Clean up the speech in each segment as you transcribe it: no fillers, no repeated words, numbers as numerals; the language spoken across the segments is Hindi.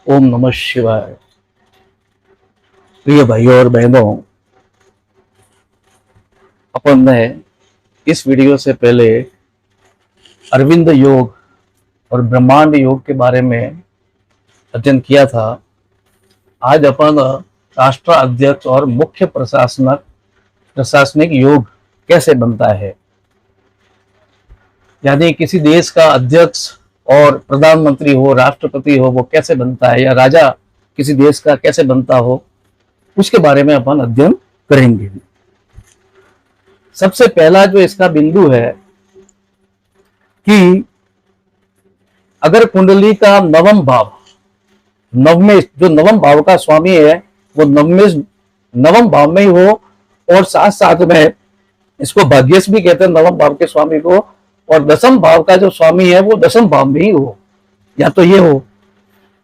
ओम नमः शिवाय। प्रिय भाइयों और बहनों, अपन ने इस वीडियो से पहले अरविंद योग और ब्रह्मांड योग के बारे में अध्ययन किया था। आज अपन राष्ट्र अध्यक्ष और मुख्य प्रशासनिक योग कैसे बनता है, यानी किसी देश का अध्यक्ष और प्रधानमंत्री हो, राष्ट्रपति हो, वो कैसे बनता है, या राजा किसी देश का कैसे बनता हो, उसके बारे में अपन अध्ययन करेंगे। सबसे पहला जो इसका बिंदु है कि अगर कुंडली का नवम भाव, जो नवम भाव का स्वामी है वो नवम भाव में ही हो, और साथ साथ में इसको भाग्यश भी कहते हैं नवम भाव के स्वामी को, और दसम भाव का जो स्वामी है वो दसम भाव में ही हो। या तो ये हो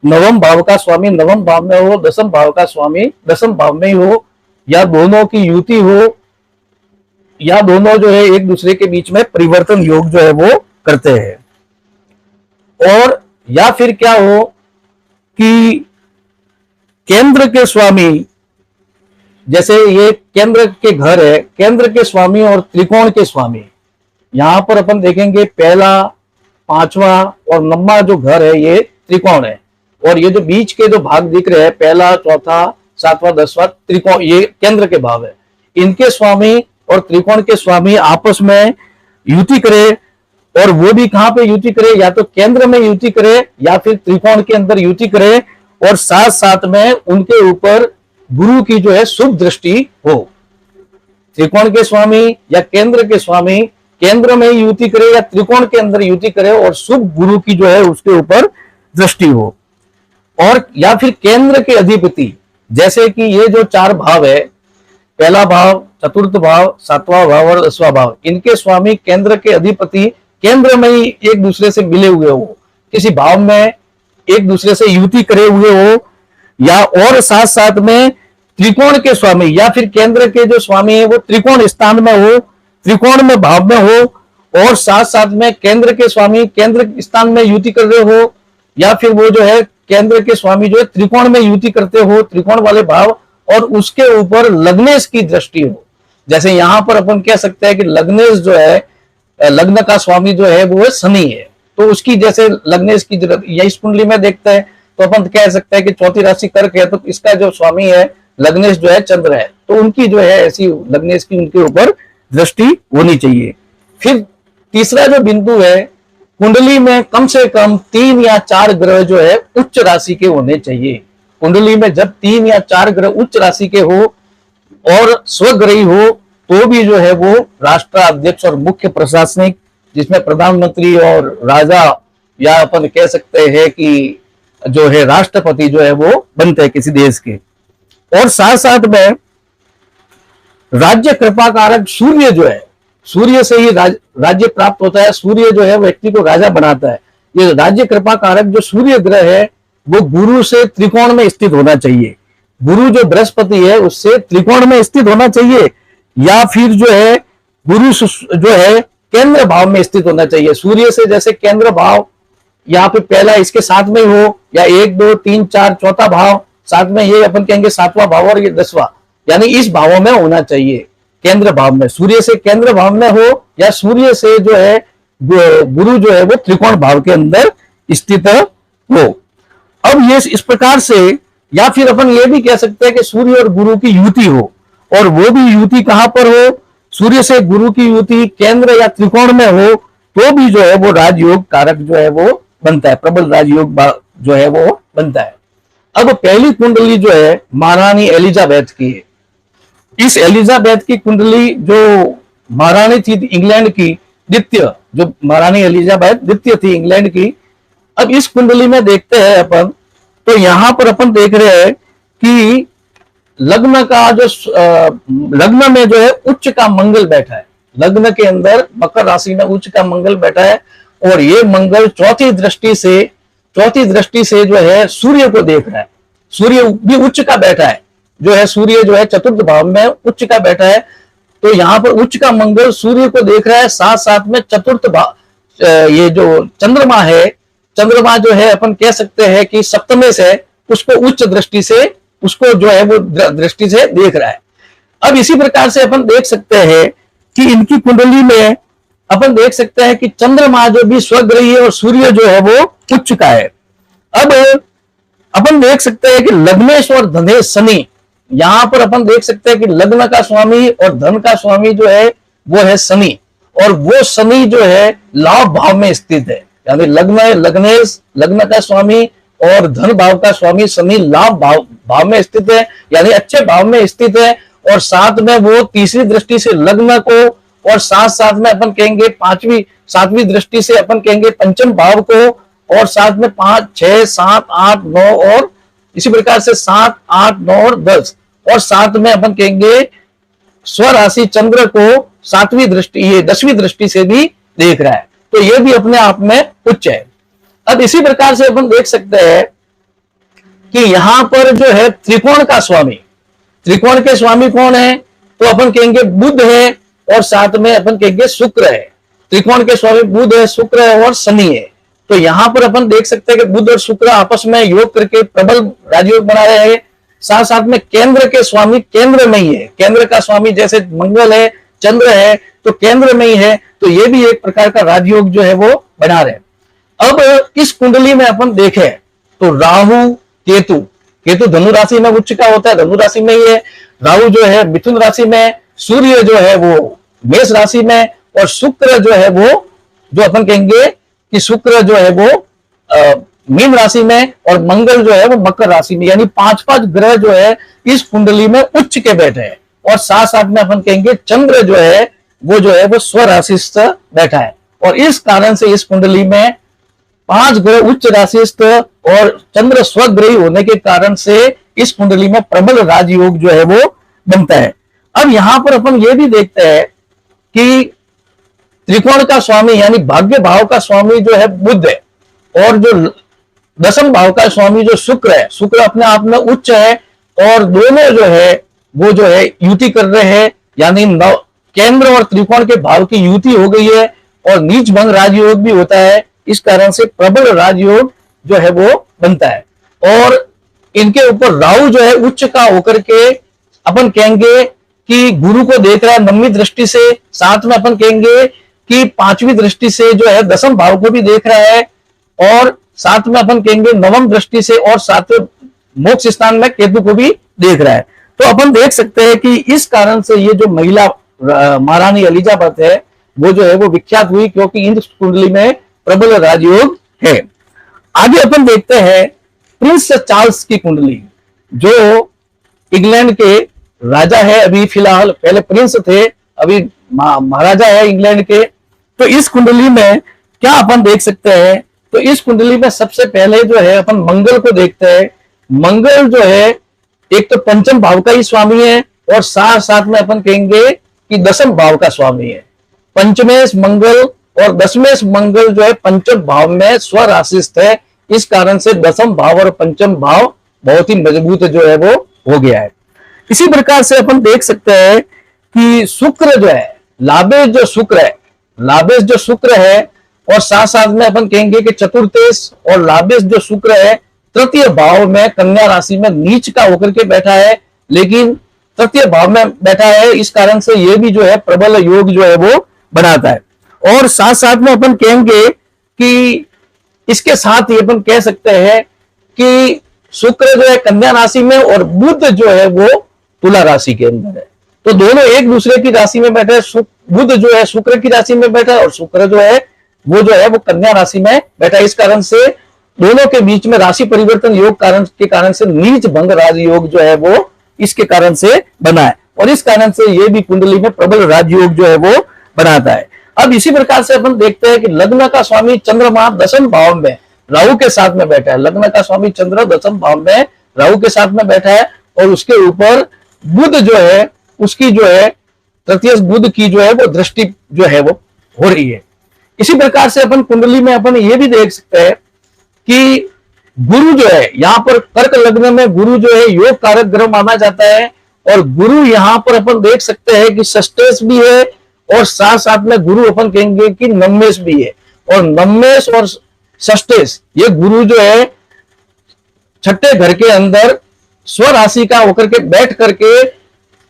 नवम भाव का स्वामी नवम भाव में हो, दसम भाव का स्वामी दसम भाव में ही हो, या दोनों की युति हो, या दोनों जो है एक दूसरे के बीच में परिवर्तन योग जो है वो करते हैं। और या फिर क्या हो कि केंद्र के स्वामी, जैसे ये केंद्र के घर है, केंद्र के स्वामी और त्रिकोण के स्वामी, यहां पर अपन देखेंगे पहला, पांचवा और नौवां जो घर है ये त्रिकोण है, और ये जो बीच के जो भाग दिख रहे हैं पहला, चौथा, सातवां, दसवां, त्रिकोण, ये केंद्र के भाव है। इनके स्वामी और त्रिकोण के स्वामी आपस में युति करे, और वो भी कहां पे युति करे, या तो केंद्र में युति करे या फिर त्रिकोण के अंदर युति करे, और साथ साथ में उनके ऊपर गुरु की जो है शुभ दृष्टि हो। त्रिकोण के स्वामी या केंद्र के स्वामी केंद्र में युति करे या त्रिकोण के अंदर युति करे, और शुभ गुरु की जो है उसके ऊपर दृष्टि हो। और या फिर केंद्र के अधिपति, जैसे कि ये जो चार भाव है, पहला भाव, चतुर्थ भाव, सातवां भाव और दसवां भाव, इनके स्वामी केंद्र के अधिपति केंद्र में ही एक दूसरे से मिले हुए हो, किसी भाव में एक दूसरे से युति करे हुए हो, या और साथ साथ में त्रिकोण के स्वामी या फिर केंद्र के जो स्वामी है वो त्रिकोण स्थान में हो, त्रिकोण में भाव में हो, और साथ साथ में केंद्र के स्वामी केंद्र स्थान में युति कर रहे हो, या फिर वो जो है केंद्र के स्वामी जो है त्रिकोण में युति करते हो, त्रिकोण वाले भाव, और उसके ऊपर लग्नेश की दृष्टि हो। जैसे यहां पर अपन कह सकते हैं कि लग्नेश जो है, लग्न का स्वामी जो है वो शनि है, तो उसकी जैसे लग्नेश की जरूरत या इस कुंडली में देखते हैं तो अपन कह सकते हैं कि चौथी राशि कर्क है, तो इसका जो स्वामी है लग्नेश जो है चंद्र है, तो उनकी जो है ऐसी लग्नेश की उनके ऊपर दृष्टि होनी चाहिए। फिर तीसरा जो बिंदु है, कुंडली में कम से कम 3 या 4 ग्रह जो है उच्च राशि के होने चाहिए। कुंडली में जब 3 या 4 ग्रह उच्च राशि के हो और स्वग्रही हो, तो भी जो है वो राष्ट्राध्यक्ष और मुख्य प्रशासनिक, जिसमें प्रधानमंत्री और राजा, या अपन कह सकते हैं कि जो है राष्ट्रपति जो है वो बनते हैं किसी देश के। और साथ साथ में राज्य कृपा कारक सूर्य जो है, सूर्य से ही राज्य प्राप्त होता है, सूर्य जो है व्यक्ति को राजा बनाता है। ये राज्य कृपा कारक जो सूर्य ग्रह है वो गुरु से त्रिकोण में स्थित होना चाहिए। गुरु जो बृहस्पति है उससे त्रिकोण में स्थित होना चाहिए, या फिर जो है गुरु जो है केंद्र भाव में स्थित होना चाहिए। सूर्य से जैसे केंद्र भाव यहाँ पे पहला इसके साथ में हो, या 1, 2, 3, 4 चौथा भाव साथ में, ये अपन कहेंगे सातवां भाव, और ये 10वां, यानी इस भावों में होना चाहिए। केंद्र भाव में सूर्य से केंद्र भाव में हो, या सूर्य से जो है गुरु जो है वो त्रिकोण भाव के अंदर स्थित हो। अब ये इस प्रकार से, या फिर अपन ये भी कह सकते हैं कि सूर्य और गुरु की युति हो, और वो भी युति कहां पर हो, सूर्य से गुरु की युति केंद्र या त्रिकोण में हो, तो भी जो है वो राजयोग कारक जो है वो बनता है, प्रबल राजयोग जो है वो बनता है। अब पहली कुंडली जो है महारानी एलिजाबेथ की है। इस एलिजाबेथ की कुंडली जो महारानी थी इंग्लैंड की, द्वितीय, जो महारानी एलिजाबेथ द्वितीय थी इंग्लैंड की। अब इस कुंडली में देखते हैं अपन, तो यहां पर अपन देख रहे हैं कि लग्न का जो लग्न में जो है उच्च का मंगल बैठा है, लग्न के अंदर मकर राशि में उच्च का मंगल बैठा है, और ये मंगल चौथी दृष्टि से जो है सूर्य को देख रहा है। सूर्य भी उच्च का बैठा है, जो है सूर्य जो है चतुर्थ भाव में उच्च का बैठा है, तो यहाँ पर उच्च का मंगल सूर्य को देख रहा है, साथ साथ में चतुर्थ भाव ये जो चंद्रमा है, चंद्रमा जो है अपन कह सकते हैं कि सप्तमे से उसको उच्च दृष्टि से, उसको जो है वो दृष्टि से देख रहा है। अब इसी प्रकार से अपन देख सकते हैं कि इनकी कुंडली में अपन देख सकते हैं कि चंद्रमा जो भी स्वग्रही है और सूर्य जो है वो उच्च का है। अब अपन देख सकते हैं कि लग्नेश और धनेश शनि, यहां पर अपन देख सकते हैं कि लग्न का स्वामी और धन का स्वामी जो है वो है शनि, और वो शनि जो है लाभ भाव में स्थित है, यानी लग्नेश लग्न का स्वामी और धन भाव का स्वामी शनि लाभ भाव में स्थित है, यानी अच्छे भाव में स्थित है। और साथ में वो तीसरी दृष्टि से लग्न को, और साथ साथ में अपन कहेंगे पांचवी सातवीं दृष्टि से अपन कहेंगे पंचम भाव को, और साथ में 5, 6, 7, 8, 9 और इसी प्रकार से 7, 8, 9 और 10, और साथ में अपन कहेंगे स्वराशि चंद्र को सातवीं दृष्टि, ये 10वीं दृष्टि से भी देख रहा है, तो ये भी अपने आप में उच्च है। अब इसी प्रकार से अपन देख सकते हैं कि यहां पर जो है त्रिकोण का स्वामी, त्रिकोण के स्वामी कौन है, तो अपन कहेंगे बुध है, और साथ में अपन कहेंगे शुक्र है। त्रिकोण के स्वामी बुध है, शुक्र है और शनि है। तो यहां पर अपन देख सकते हैं कि बुध और शुक्र आपस में योग करके प्रबल राजयोग बना रहे हैं। साथ साथ में केंद्र के स्वामी केंद्र में ही है, केंद्र का स्वामी जैसे मंगल है, चंद्र है, तो केंद्र में ही है, तो ये भी एक प्रकार का राजयोग जो है वो बना रहे। अब इस कुंडली में अपन देखें तो राहु केतु, केतु धनु राशि में उच्च का होता है, धनु राशि में ही है। राहु जो है मिथुन राशि में, सूर्य जो है वो मेष राशि में, और शुक्र जो है वो, जो अपन कहेंगे कि शुक्र जो है वो मीन राशि में, और मंगल जो है वो मकर राशि में, यानी 5 ग्रह जो है इस कुंडली में उच्च के बैठे हैं। और साथ साथ में अपन कहेंगे चंद्र जो है वो स्वराशिस्थ बैठा है, और इस कारण से इस कुंडली में 5 ग्रह उच्च राशिस्थ और चंद्र स्वग्रही होने के कारण से इस कुंडली में प्रबल राजयोग जो है वो बनता है। अब यहां पर अपन ये भी देखते हैं कि त्रिकोण का स्वामी यानी भाग्य भाव का स्वामी जो है बुध है, और जो दशम भाव का स्वामी जो शुक्र है, शुक्र अपने आप में उच्च है, और दोनों जो है वो जो है युति कर रहे हैं, यानी केंद्र और त्रिकोण के भाव की युति हो गई है, और नीच भंग राजयोग भी होता है। इस कारण से प्रबल राजयोग जो है वो बनता है। और इनके ऊपर राहु जो है उच्च का होकर के अपन कहेंगे कि गुरु को देख रहा है 9वीं दृष्टि से, साथ में अपन कहेंगे कि 5वीं दृष्टि से जो है दशम भाव को भी देख रहा है, और साथ में अपन कहेंगे 9वीं दृष्टि से, और साथ में मोक्ष स्थान में केतु को भी देख रहा है। तो अपन देख सकते हैं कि इस कारण से ये जो महिला महारानी एलिजाबेथ है वो जो है वो विख्यात हुई, क्योंकि इन कुंडली में प्रबल राजयोग है। आगे अपन देखते हैं प्रिंस चार्ल्स की कुंडली, जो इंग्लैंड के राजा है अभी फिलहाल, पहले प्रिंस थे, अभी महाराजा है इंग्लैंड के। तो इस कुंडली में क्या अपन देख सकते हैं, तो इस कुंडली में सबसे पहले जो है अपन मंगल को देखते हैं। मंगल जो है एक तो पंचम भाव का ही स्वामी है, और साथ साथ में अपन कहेंगे कि दशम भाव का स्वामी है। पंचमेश मंगल और दशमेश मंगल जो है पंचम भाव में स्वराशिस्थ है, इस कारण से दशम भाव और पंचम भाव बहुत ही मजबूत जो है वो हो गया है। इसी प्रकार से अपन देख सकते हैं कि शुक्र जो है लाभेश जो शुक्र है, लाभेश जो शुक्र है, और साथ साथ में अपन कहेंगे कि चतुर्थेश और लाभेश जो शुक्र है तृतीय भाव में कन्या राशि में नीच का होकर के बैठा है, लेकिन तृतीय भाव में बैठा है, इस कारण से ये भी जो है प्रबल योग जो है वो बनाता है। और साथ साथ में अपन कहेंगे कि इसके साथ ही अपन कह सकते हैं कि शुक्र जो है कन्या राशि में, और बुध जो है वो तुला राशि के अंदर है, तो दोनों एक दूसरे की राशि में बैठे। बुध जो है शुक्र की राशि में बैठा है, और शुक्र जो है वो कन्या राशि में बैठा है। इस कारण से दोनों के बीच में राशि परिवर्तन योग के कारण से नीच भंग राजयोग जो है वो इसके कारण से बना है, और इस कारण से ये भी कुंडली में प्रबल राजयोग जो है वो बनाता है। अब इसी प्रकार से अपन देखते हैं कि लग्न का स्वामी चंद्रमा दशम भाव में राहु के साथ में बैठा है। लग्न का स्वामी चंद्र दशम भाव में राहु के साथ में बैठा है, और उसके ऊपर बुध जो है उसकी जो है तृतीय बुध की जो है वो दृष्टि जो है वो हो रही है। इसी प्रकार से अपन कुंडली में अपन ये भी देख सकते हैं कि गुरु जो है यहाँ पर कर्क लग्न में गुरु जो है योग कारक ग्रह माना जाता है, और गुरु यहाँ पर अपन देख सकते हैं कि षष्ठेश भी है, और साथ साथ में गुरु अपन कहेंगे कि नवमेश भी है। और नवमेश और षष्ठेश ये गुरु जो है छठे घर के अंदर स्वराशि का होकर के बैठ करके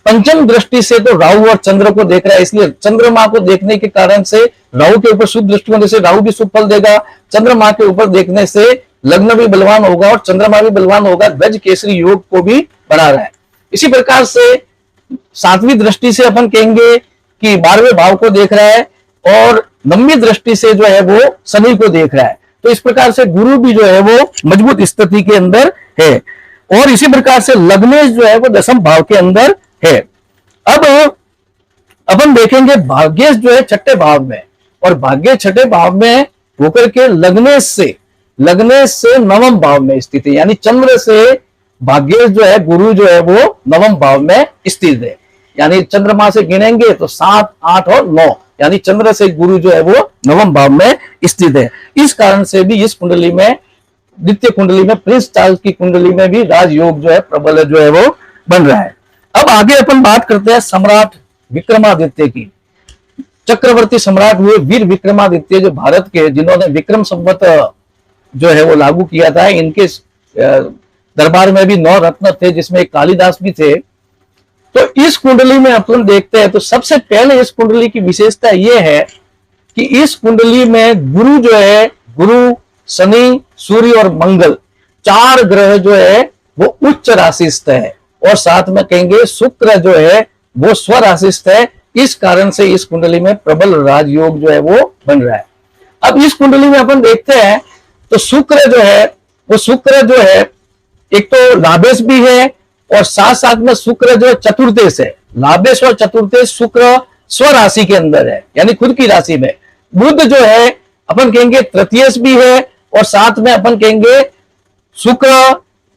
पंचम दृष्टि से तो राहु और चंद्र को देख रहा है, इसलिए चंद्रमा को देखने के कारण से राहु के ऊपर शुभ दृष्टि होने से राहु भी शुभ फल देगा, चंद्रमा के ऊपर देखने से लग्न भी बलवान होगा और चंद्रमा भी बलवान होगा, गज केसरी योग को भी बढ़ा रहा है। इसी प्रकार से सातवीं दृष्टि से अपन कहेंगे कि 12वें भाव को देख रहा है और 9वीं दृष्टि से जो है वो शनि को देख रहा है। तो इस प्रकार से गुरु भी जो है वो मजबूत स्थिति के अंदर है और इसी प्रकार से लग्नेश जो है वो 10वें भाव के अंदर है। अब अपन देखेंगे भाग्येश जो है छठे भाव में और भाग्य छठे भाव में होकर के लग्नेश से 9वें भाव में स्थित है, यानी चंद्र से भाग्येश जो है गुरु जो है वो 9वें भाव में स्थित है, यानी चंद्रमा से गिनेंगे तो 7, 8 और 9, यानी चंद्र से गुरु जो है वो 9वें भाव में स्थित है। इस कारण से भी इस कुंडली में, द्वितीय कुंडली में, प्रिंस चार्ल्स की कुंडली में भी राजयोग जो है प्रबल जो है वो बन रहा है। अब आगे अपन बात करते हैं सम्राट विक्रमादित्य की। चक्रवर्ती सम्राट हुए वीर विक्रमादित्य जो भारत के, जिन्होंने विक्रम संवत जो है वो लागू किया था। इनके दरबार में भी 9 रत्न थे जिसमें एक कालिदास भी थे। तो इस कुंडली में अपन देखते हैं तो सबसे पहले इस कुंडली की विशेषता यह है कि इस कुंडली में गुरु जो है, गुरु, शनि, सूर्य और मंगल 4 ग्रह जो है वो उच्च राशिस्थ है और साथ में कहेंगे शुक्र जो है वो स्वराशिस्थ है। इस कारण से इस कुंडली में प्रबल राजयोग जो है वो बन रहा है। अब इस कुंडली में अपन देखते हैं तो शुक्र जो है वो, शुक्र जो है एक तो लाभेश भी है और साथ साथ में शुक्र जो चतुर्थेश है। लाभेश और चतुर्थेश शुक्र स्वराशि के अंदर है, यानी खुद की राशि में। बुध जो है अपन कहेंगे तृतीयेश भी है और साथ में अपन कहेंगे शुक्र,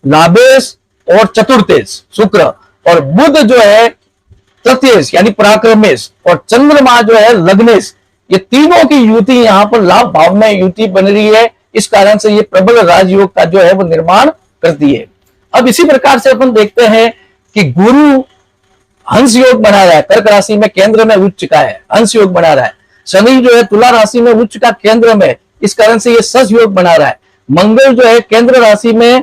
लाभेश और चतुर्थेश शुक्र, और बुध जो है तृतीयेश यानी पराक्रमेश, और चंद्रमा जो है लग्नेश। ये तीनों की युति यहां पर लाभ भाव में युति बन रही है। इस कारण से ये प्रबल राजयोग का जो है वो निर्माण करती है। अब इसी प्रकार से अपन देखते हैं कि गुरु हंस योग बना रहा है, कर्क राशि में केंद्र में उच्च का है, हंस योग बना रहा है। शनि जो है तुला राशि में उच्च का केंद्र में, इस कारण से ये सस योग बना रहा है। मंगल जो है केंद्र राशि में,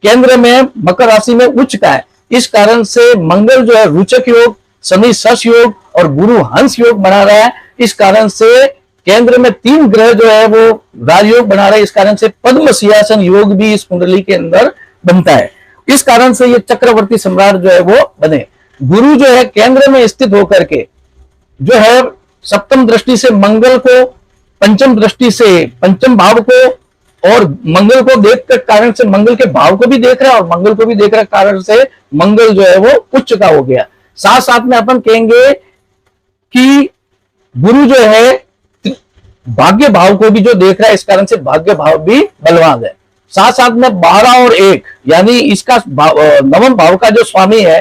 केंद्र में मकर राशि में उच्च का है। इस कारण से मंगल जो है रुचक योग, शनि सस योग और गुरु हंस योग बना रहा है। इस कारण से केंद्र में 3 ग्रह जो है वो राजयोग बना रहे हैं। इस कारण से पद्म सिंहासन योग भी इस कुंडली के अंदर बनता है। इस कारण से ये चक्रवर्ती सम्राट जो है वो बने। गुरु जो है केंद्र में स्थित होकर के जो है सप्तम दृष्टि से मंगल को, पंचम दृष्टि से पंचम भाव को और मंगल को देख कर कारण से मंगल के भाव को भी देख रहा है और मंगल को भी देख रहा है, कारण से मंगल जो है वो उच्च का हो गया। साथ साथ में अपन कहेंगे कि गुरु जो है भाग्य भाव को भी जो देख रहा है, इस कारण से भाग्य भाव भी बलवान है। साथ साथ में 12 और 1 यानी इसका 9वें भाव का जो स्वामी है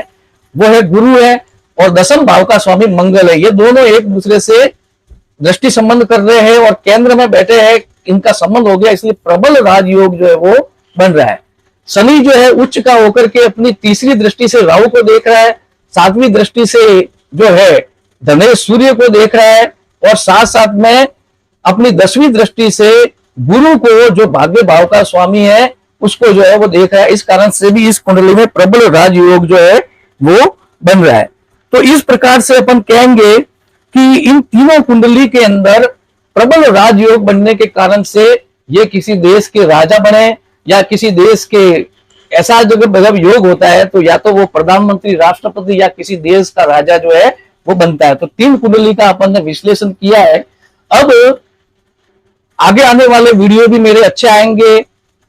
वो है गुरु है और 10वें भाव का स्वामी मंगल है। ये दोनों एक दूसरे से दृष्टि संबंध कर रहे हैं और केंद्र में बैठे हैं, इनका संबंध हो गया, इसलिए प्रबल राजयोग जो है वो बन रहा है। शनि जो है उच्च का होकर के अपनी तीसरी दृष्टि से राहु को देख रहा है, 7वीं दृष्टि से जो है धनेश सूर्य को देख रहा है और साथ साथ में अपनी 10वीं दृष्टि से गुरु को, जो भाग्य भाव का स्वामी है, उसको जो है वो देख रहा है। इस कारण से भी इस कुंडली में प्रबल राजयोग जो है वो बन रहा है। तो इस प्रकार से अपन कहेंगे कि इन तीनों कुंडली के अंदर प्रबल राजयोग बनने के कारण से ये किसी देश के राजा बने या किसी देश के, ऐसा जब योग होता है तो या तो वो प्रधानमंत्री, राष्ट्रपति या किसी देश का राजा जो है वो बनता है। तो 3 कुंडली का अपन ने विश्लेषण किया है। अब आगे आने वाले वीडियो भी मेरे अच्छे आएंगे।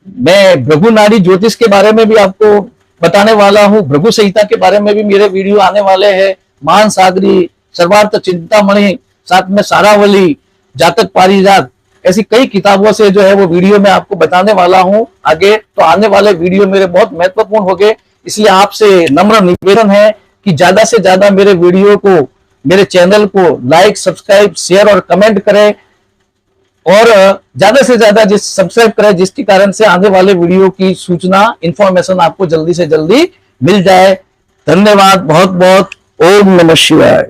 मैं भृगु नाड़ी ज्योतिष के बारे में भी आपको बताने वाला हूं, भृगु संहिता के बारे में भी मेरे वीडियो आने वाले हैं। मान सागरी, सर्वार्थ चिंतामणि, साथ में सारावली, जातक पारिजात, ऐसी कई किताबों से जो है वो वीडियो मैं आपको बताने वाला हूं आगे। तो आने वाले वीडियो मेरे बहुत महत्वपूर्ण हो गए, इसलिए आपसे नम्र निवेदन है कि ज्यादा से ज्यादा मेरे वीडियो को, मेरे चैनल को लाइक, सब्सक्राइब, शेयर और कमेंट करें और ज्यादा से ज्यादा सब्सक्राइब करें, जिसके कारण से आने वाले वीडियो की सूचना, इंफॉर्मेशन आपको जल्दी से जल्दी मिल जाए। धन्यवाद बहुत बहुत। ओम नमः शिवाय।